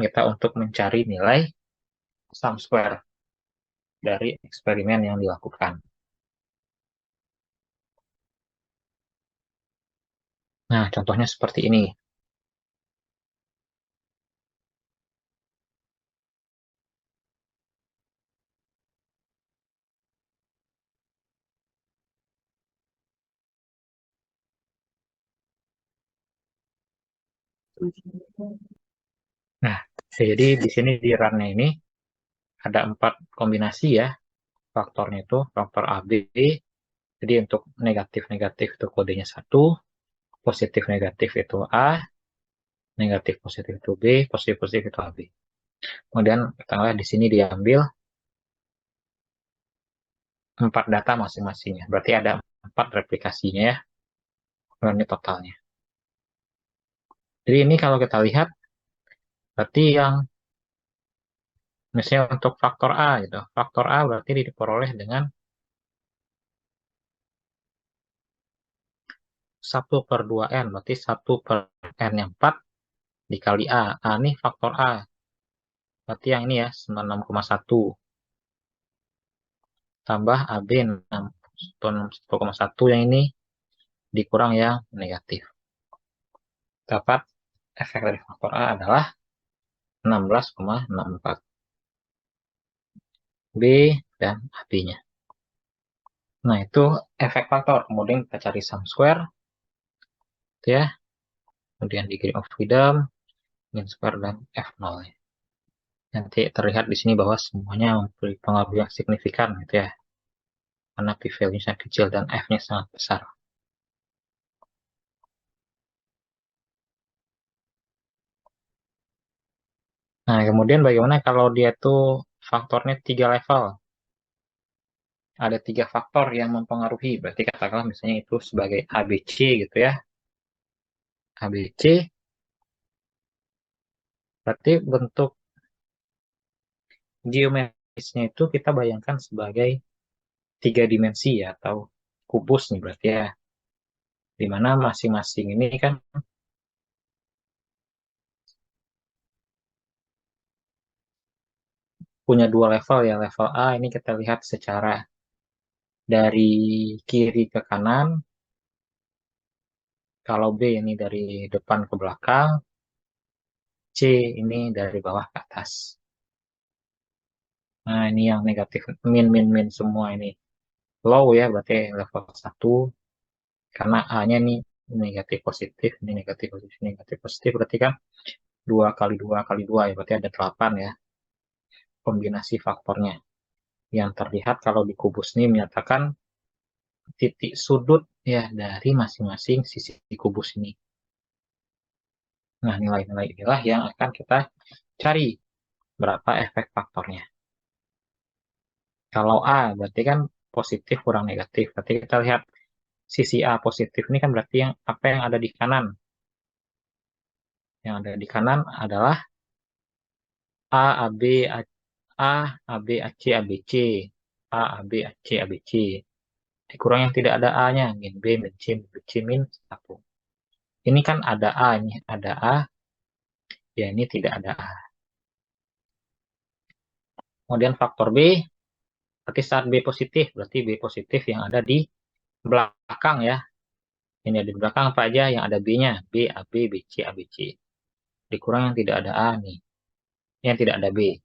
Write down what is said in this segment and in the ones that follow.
kita untuk mencari nilai sum square dari eksperimen yang dilakukan. Nah, contohnya seperti ini. Nah, jadi di sini di run-nya ini ada 4 kombinasi ya. Faktornya itu faktor A, B. Jadi untuk negatif-negatif itu kodenya 1, positif-negatif itu A, negatif-positif itu B, positif-positif itu AB. Kemudian kita lihat di sini diambil 4 data masing-masingnya. Berarti ada 4 replikasinya ya. Ini totalnya. Jadi ini kalau kita lihat, berarti yang misalnya untuk faktor A gitu. Faktor A berarti diperoleh dengan 1/2n, berarti 1/n yang 4 dikali A. A ini faktor A. Berarti yang ini ya, 96,1. Tambah AB 1,1 yang ini dikurang yang negatif. Dapat efek dari faktor A adalah 16,64. B dan AB-nya. Nah, itu efek faktor. Kemudian kita cari sum square. Ya. Kemudian degree of freedom, mean square, dan F0. Nanti terlihat di sini bahwa semuanya memberi pengaruh yang signifikan gitu ya. Karena p-value-nya kecil dan F-nya sangat besar. Nah, kemudian bagaimana kalau dia tuh faktornya 3 level? Ada 3 faktor yang mempengaruhi. Berarti katakanlah misalnya itu sebagai ABC gitu ya. ABC, berarti bentuk geometrisnya itu kita bayangkan sebagai 3 dimensi ya, atau kubus nih berarti ya. Di mana masing-masing ini kan punya 2 level ya. Level A ini kita lihat secara dari kiri ke kanan. Kalau B ini dari depan ke belakang. C ini dari bawah ke atas. Nah, ini yang negatif. Min semua ini. Low ya, berarti level 1. Karena A-nya ini negatif positif. Ini negatif positif, negatif positif. Berarti kan 2 kali 2 kali 2 ya. Berarti ada 8 ya. Kombinasi faktornya. Yang terlihat kalau di kubus ini menyatakan titik sudut ya dari masing-masing sisi kubus ini. Nah, nilai-nilai inilah yang akan kita cari berapa efek faktornya. Kalau A berarti kan positif kurang negatif. Berarti kita lihat sisi A positif ini kan berarti yang apa yang ada di kanan. Yang ada di kanan adalah A, AB, A, AB, AC, ABC. A, AB, AC, ABC. Dikurang yang tidak ada A-nya. Min B, min C, min B, C, min 1. Ini kan ada A, ini ada A. Ya, ini tidak ada A. Kemudian faktor B, berarti saat B positif. Berarti B positif yang ada di belakang ya. Ini ada di belakang apa aja yang ada B-nya. B, AB, BC, ABC. Dikurang yang tidak ada A nih. Yang tidak ada B.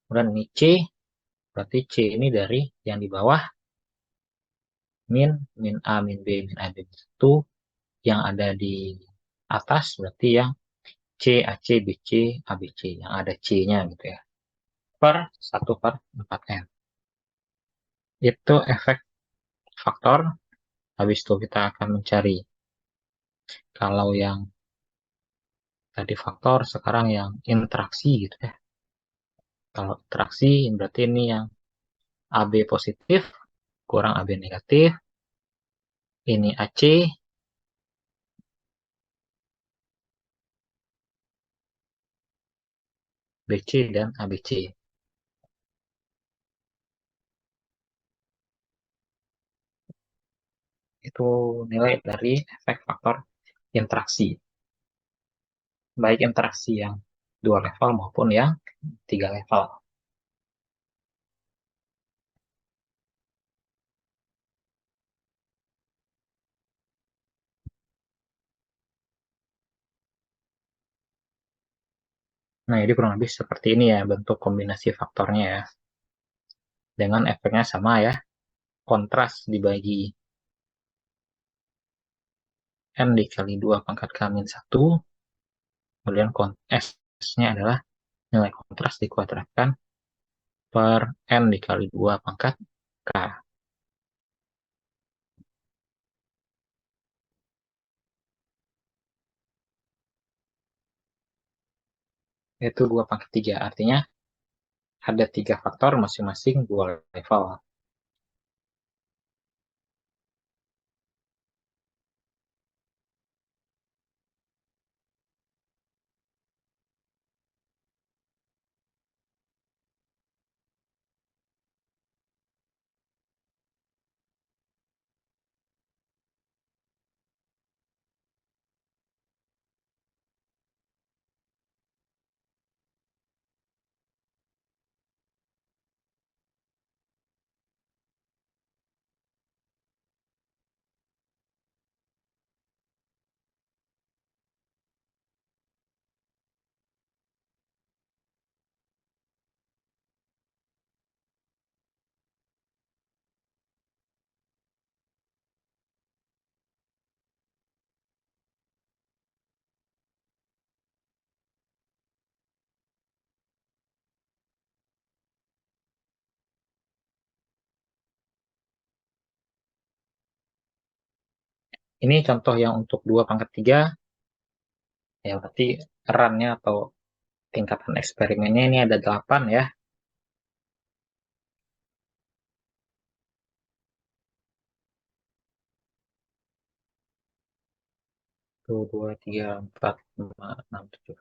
Kemudian ini C, berarti C ini dari yang di bawah. Min, min A, min B, min A, min 1. Yang ada di atas berarti yang C, AC, BC, ABC. Yang ada C-nya gitu ya. Per 1/4n. Itu efek faktor. Habis itu kita akan mencari. Kalau yang tadi faktor, sekarang yang interaksi gitu ya. Kalau interaksi berarti ini yang AB positif kurang AB negatif. Ini AC, BC, dan ABC. Itu nilai dari efek faktor interaksi. Baik interaksi yang 2 level maupun yang 3 level. Nah, jadi kurang lebih seperti ini ya bentuk kombinasi faktornya ya. Dengan efeknya sama ya, kontras dibagi N dikali 2 pangkat K min 1, kemudian S-nya adalah nilai kontras dikuadratkan per N dikali 2 pangkat K. Itu 2 pangkat 3, artinya ada 3 faktor masing-masing 2 level. Ini contoh yang untuk 2 pangkat 3, ya berarti run-nya atau tingkatan eksperimennya ini ada 8 ya. 1, 2, 3, 4, 5, 6, 7.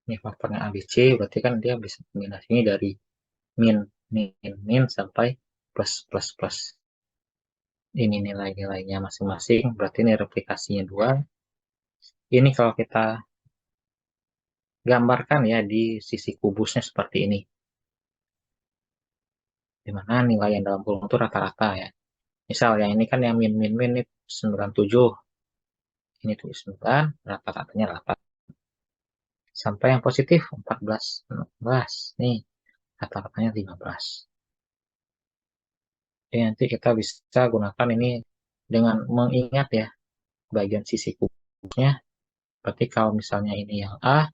Ini faktornya ABC, berarti kan dia bisa kombinasinya dari min, min, min sampai plus, plus, plus. Ini nilai-nilainya masing-masing, berarti ini replikasinya 2. Ini kalau kita gambarkan ya di sisi kubusnya seperti ini. Dimana nilai yang dalam kurung itu rata-rata ya. Misal yang ini kan yang min, min, min ini 97. Ini tuh 9, rata-ratanya 8. Sampai yang positif 14, 16. Nih, rata-ratanya 15. Jadi nanti kita bisa gunakan ini dengan mengingat ya bagian sisi kubusnya. Berarti kalau misalnya ini yang A,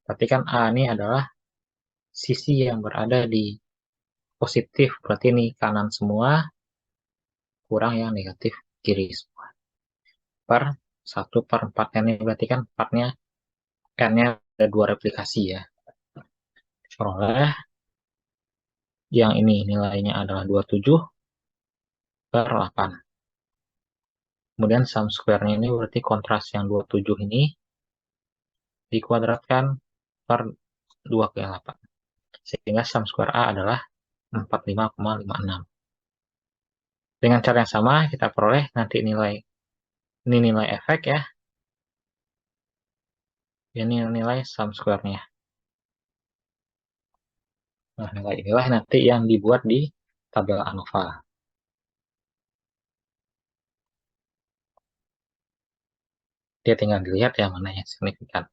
berarti kan A ini adalah sisi yang berada di positif. Berarti ini kanan semua, kurang yang negatif kiri semua. Per 1 per 4 N ini berarti kan 4-nya, N-nya ada 2 replikasi ya. Peroleh yang ini nilainya adalah 27 per 8. Kemudian sum square-nya ini berarti kontras yang 27 ini dikuadratkan per 2 ke 8. Sehingga sum square A adalah 45,56. Dengan cara yang sama kita peroleh nanti nilai, ini nilai efek ya. Ini nilai sum square-nya. Nah, nilai inilah nanti yang dibuat di tabel ANOVA. Dia tinggal dilihat ya mana yang signifikan.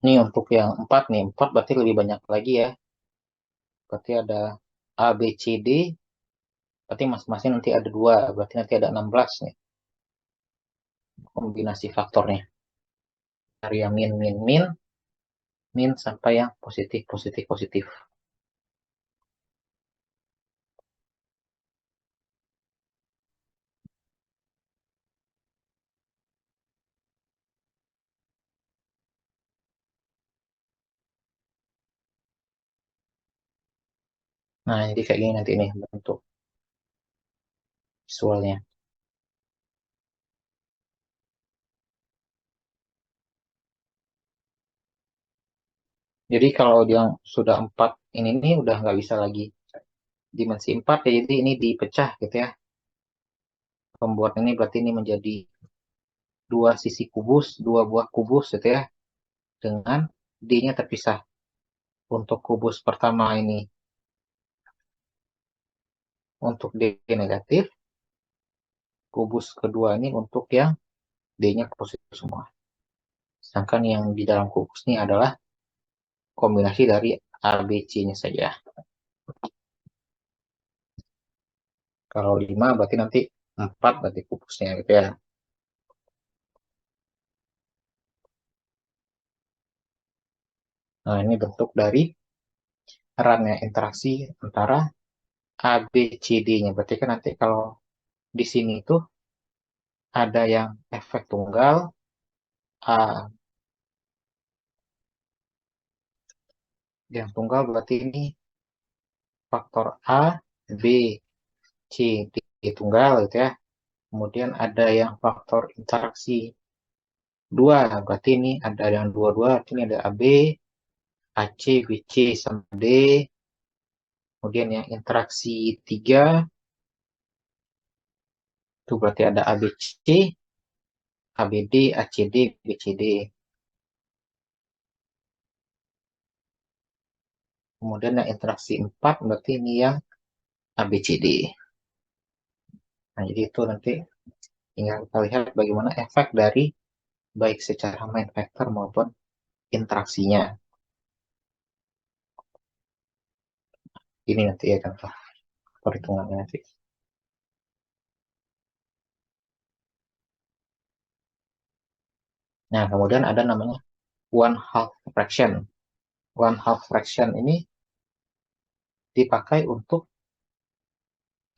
Ini untuk yang 4 nih, 4 berarti lebih banyak lagi ya. Berarti ada A, B, C, D, berarti masing-masing nanti ada 2, berarti nanti ada 16 nih kombinasi faktornya. Dari yang min, min, min, min sampai yang positif, positif, positif. Nah, jadi kayak gini nanti nih bentuk visualnya. Jadi kalau yang sudah 4 ini nih udah nggak bisa lagi dimensi 4 ya, jadi ini dipecah gitu ya. Pembuat ini berarti ini menjadi dua sisi kubus, dua buah kubus gitu ya, dengan D-nya terpisah. Untuk kubus pertama ini untuk D negatif, kubus kedua ini untuk yang D-nya positif semua. Sedangkan yang di dalam kubus ini adalah kombinasi dari A, B, C-nya saja. Kalau 5 berarti nanti 4 berarti kubusnya gitu ya. Nah, ini bentuk dari runnya interaksi antara A, B, C, D-nya. Berarti kan nanti kalau di sini itu ada yang efek tunggal, A, yang tunggal berarti ini faktor A, B, C, D tunggal gitu ya. Kemudian ada yang faktor interaksi 2, berarti ini ada yang dua-dua, berarti ini ada AB, AC, BC, sama D. Kemudian yang interaksi 3, itu berarti ada ABC, ABD, ACD, BCD. Kemudian yang interaksi 4, berarti ini yang ABCD. Nah, jadi itu nanti tinggal kita lihat bagaimana efek dari baik secara main vector maupun interaksinya. Ini nanti ya contoh perhitungannya nanti. Nah, kemudian ada namanya one half fraction. One half fraction ini dipakai untuk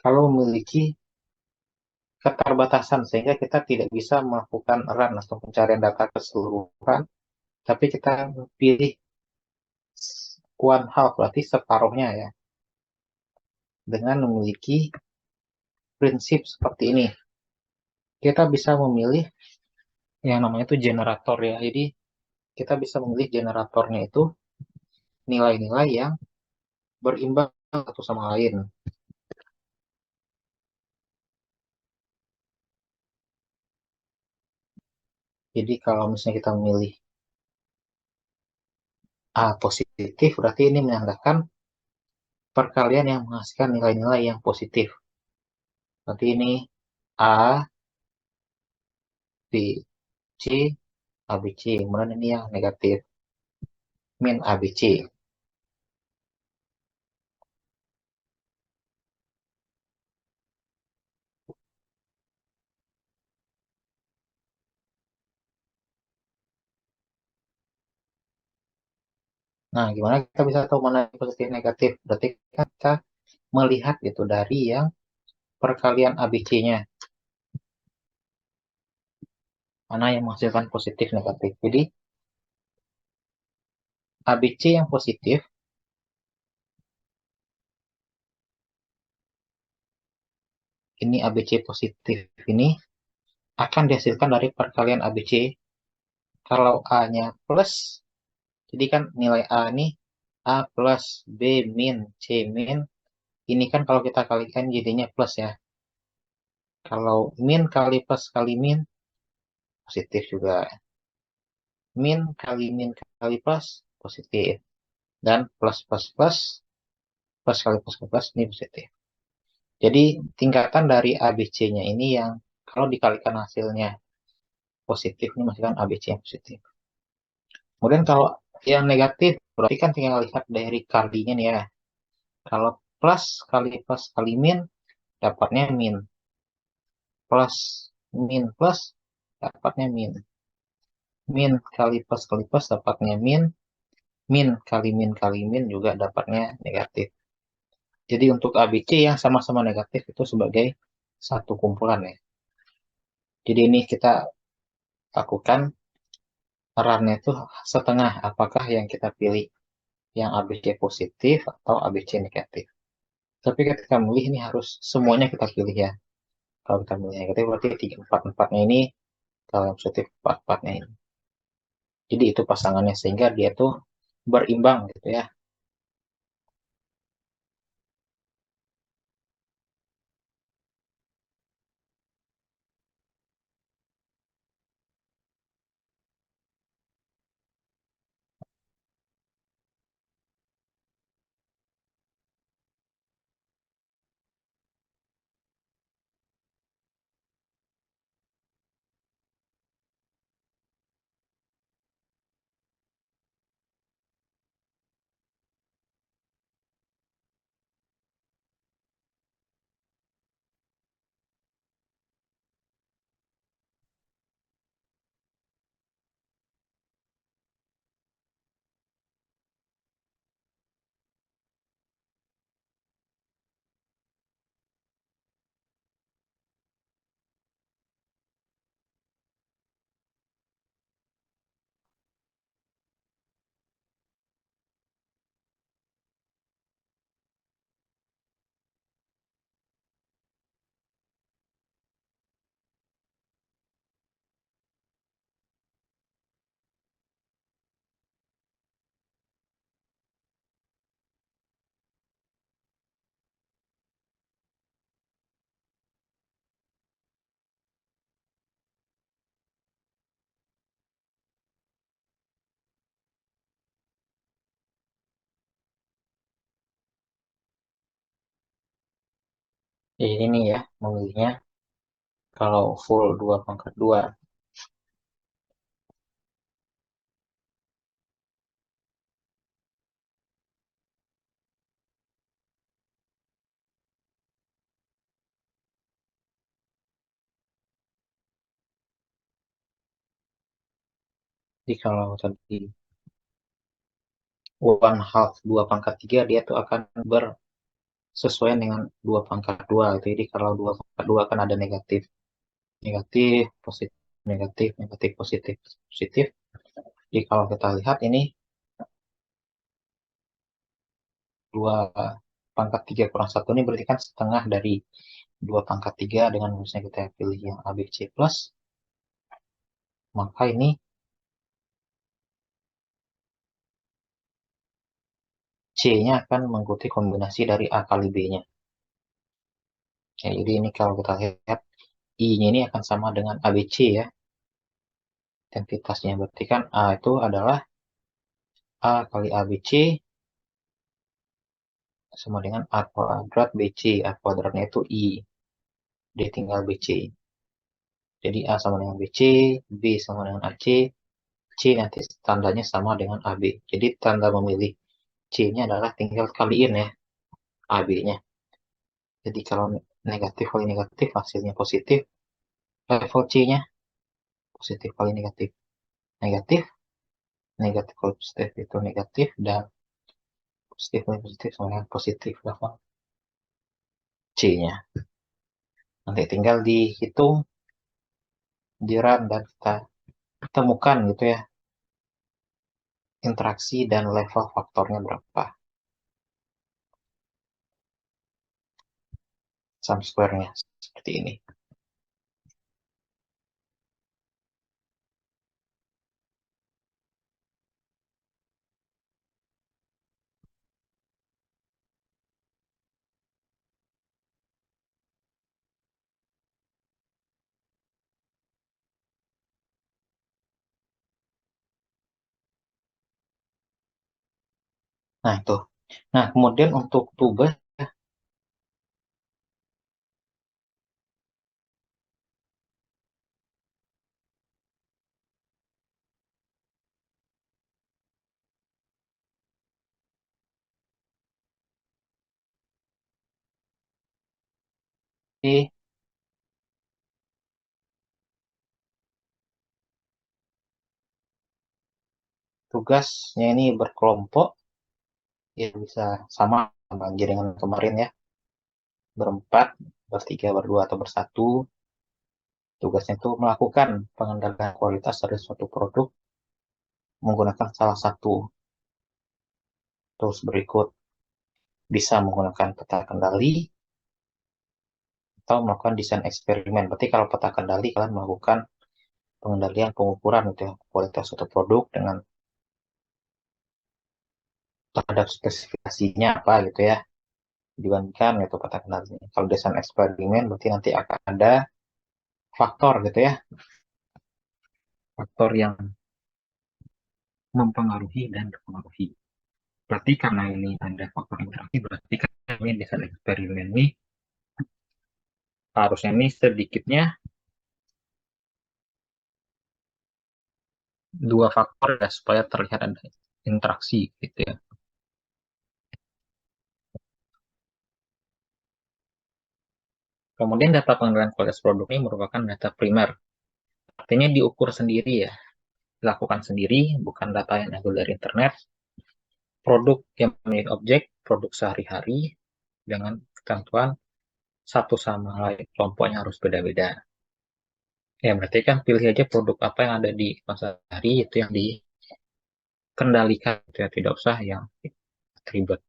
kalau memiliki keterbatasan sehingga kita tidak bisa melakukan run atau pencarian data keseluruhan, tapi kita pilih one half berarti separuhnya ya, dengan memiliki prinsip seperti ini. Kita bisa memilih yang namanya itu generator ya. Jadi kita bisa memilih generatornya itu nilai-nilai yang berimbang satu sama lain. Jadi kalau misalnya kita memilih A positif, berarti ini menandakan perkalian yang menghasilkan nilai-nilai yang positif. Berarti ini A, B, C, ABC. Kemudian ini yang negatif, min ABC. Nah, gimana kita bisa tahu mana yang positif negatif? Berarti kan kita melihat itu dari yang perkalian ABC-nya. Mana yang menghasilkan positif negatif. Jadi ABC yang positif, ini ABC positif ini akan dihasilkan dari perkalian ABC. Kalau A-nya plus, jadi kan nilai A ini A plus B min C min. Ini kan kalau kita kalikan jadinya plus ya. Kalau min kali plus kali min, positif juga. Min kali plus, positif. Dan plus plus plus, plus kali plus kali plus, ini positif. Jadi tingkatan dari ABC-nya ini yang kalau dikalikan hasilnya positif, ini masih kan ABC yang positif. Kemudian kalau yang negatif, berarti kan tinggal lihat dari kalinya nih ya. Kalau plus kali min, dapatnya min. Plus min plus, dapatnya min. Min kali plus dapatnya min. Min kali min juga dapatnya negatif. Jadi untuk ABC yang sama-sama negatif itu sebagai satu kumpulan ya. Jadi ini kita lakukan run itu setengah. Apakah yang kita pilih yang ABC positif atau ABC negatif. Tapi ketika memilih ini harus semuanya kita pilih ya. Kalau kita milih negatif berarti tiga empat empatnya ini, kalau yang positif empat empatnya ini. Jadi itu pasangannya sehingga dia tuh berimbang gitu ya. Jadi ini ya memilihnya kalau full 2 pangkat 2. Jadi kalau tadi one half 2 pangkat 3 dia tuh akan bersesuaian dengan 2 pangkat 2 gitu. Jadi kalau 2 pangkat 2 kan ada negatif, negatif, positif, negatif, negatif, positif, positif. Jadi kalau kita lihat ini 2 pangkat 3 kurang satu ini berarti kan setengah dari 2 pangkat 3 dengan misalnya kita pilih yang ABC plus, maka ini C-nya akan mengikuti kombinasi dari A kali B-nya. Ya, jadi ini kalau kita lihat I-nya ini akan sama dengan ABC ya. Identitasnya berarti kan A itu adalah A kali ABC sama dengan A kuadrat BC. A kuadratnya itu I. Dia tinggal BC. Jadi A sama dengan BC, B sama dengan AC, C nanti tandanya sama dengan AB. Jadi tanda memilih C-nya adalah tinggal kaliin ya AB-nya. Jadi kalau negatif kali negatif hasilnya positif, level C-nya positif kali negatif. Negatif, negatif kali positif itu negatif, dan positif kali positif sama dengan positif level C-nya. Nanti tinggal dihitung, dirun, dan kita temukan gitu ya interaksi dan level faktornya berapa. Sum square-nya seperti ini. Nah, itu. Nah, kemudian untuk tugas di tugasnya ini berkelompok, ya bisa sama aja dengan kemarin ya, berempat, bertiga, berdua, atau bersatu. Tugasnya itu melakukan pengendalian kualitas dari suatu produk menggunakan salah satu tools berikut. bisa menggunakan peta kendali atau melakukan desain eksperimen. Berarti kalau peta kendali kalian melakukan pengendalian pengukuran gitu ya, kualitas suatu produk dengan terhadap spesifikasinya apa gitu ya, dibandingkan gitu peta kendali. Kalau desain eksperimen berarti nanti akan ada faktor gitu ya, faktor yang mempengaruhi dan mempengaruhi. Berarti karena ini ada faktor interaksi, berarti kan ini desain eksperimen ini harusnya ini sedikitnya dua faktor ya supaya terlihat ada interaksi gitu ya. Kemudian data pengendalian kualitas produk ini merupakan data primer. Artinya diukur sendiri ya, dilakukan sendiri, bukan data yang diambil dari internet. Produk yang menjadi objek, produk sehari-hari dengan ketentuan satu sama lain, kelompoknya harus beda-beda. Ya berarti kan pilih aja produk apa yang ada di masa hari itu yang dikendalikan, gitu ya, tidak usah yang ribet.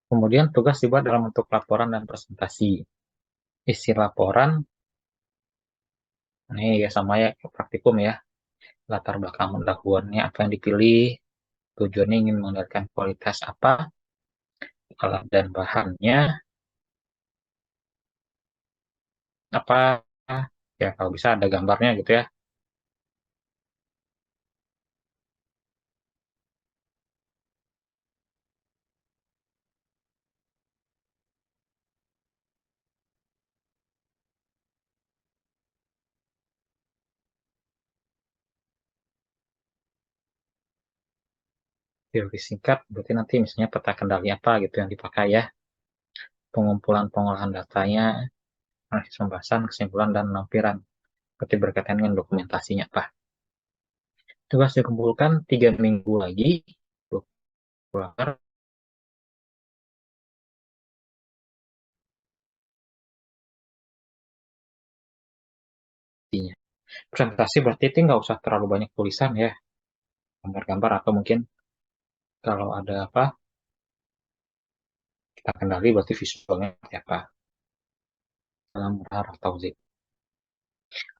Kemudian tugas dibuat dalam bentuk laporan dan presentasi. Isi laporan, ini ya sama ya praktikum ya, latar belakang pendahuluannya apa yang dipilih, tujuannya ingin mengendalikan kualitas apa, alat dan bahannya, apa, ya kalau bisa ada gambarnya gitu ya. Teori singkat, berarti nanti misalnya peta kendali apa gitu yang dipakai ya, pengumpulan pengolahan datanya, analisis pembahasan, kesimpulan, dan lampiran. Berarti berkaitan dengan dokumentasinya apa. Tugas dikumpulkan 3 minggu lagi, 20 artinya. Presentasi berarti itu nggak usah terlalu banyak tulisan ya, gambar-gambar atau mungkin kalau ada apa, kita kendali berarti visualnya seperti apa. Dalam benar atau zip.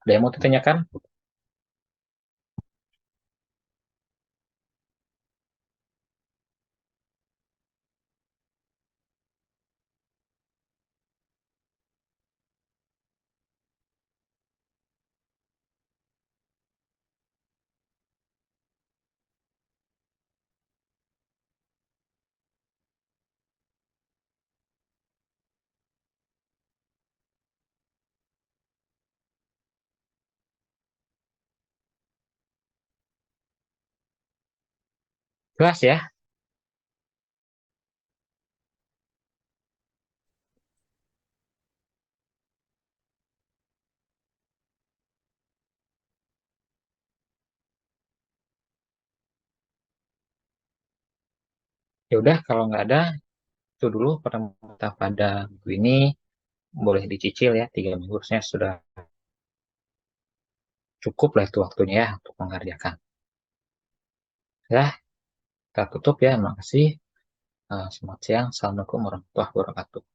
Ada yang mau ditanyakan? Jelas ya? Ya udah kalau nggak ada, itu dulu pada minggu ini boleh dicicil ya, 3 minggu sudah cukup lah itu waktunya ya untuk mengerjakan. Ya, kita tutup ya. Terima kasih. Selamat siang. Assalamualaikum warahmatullahi wabarakatuh.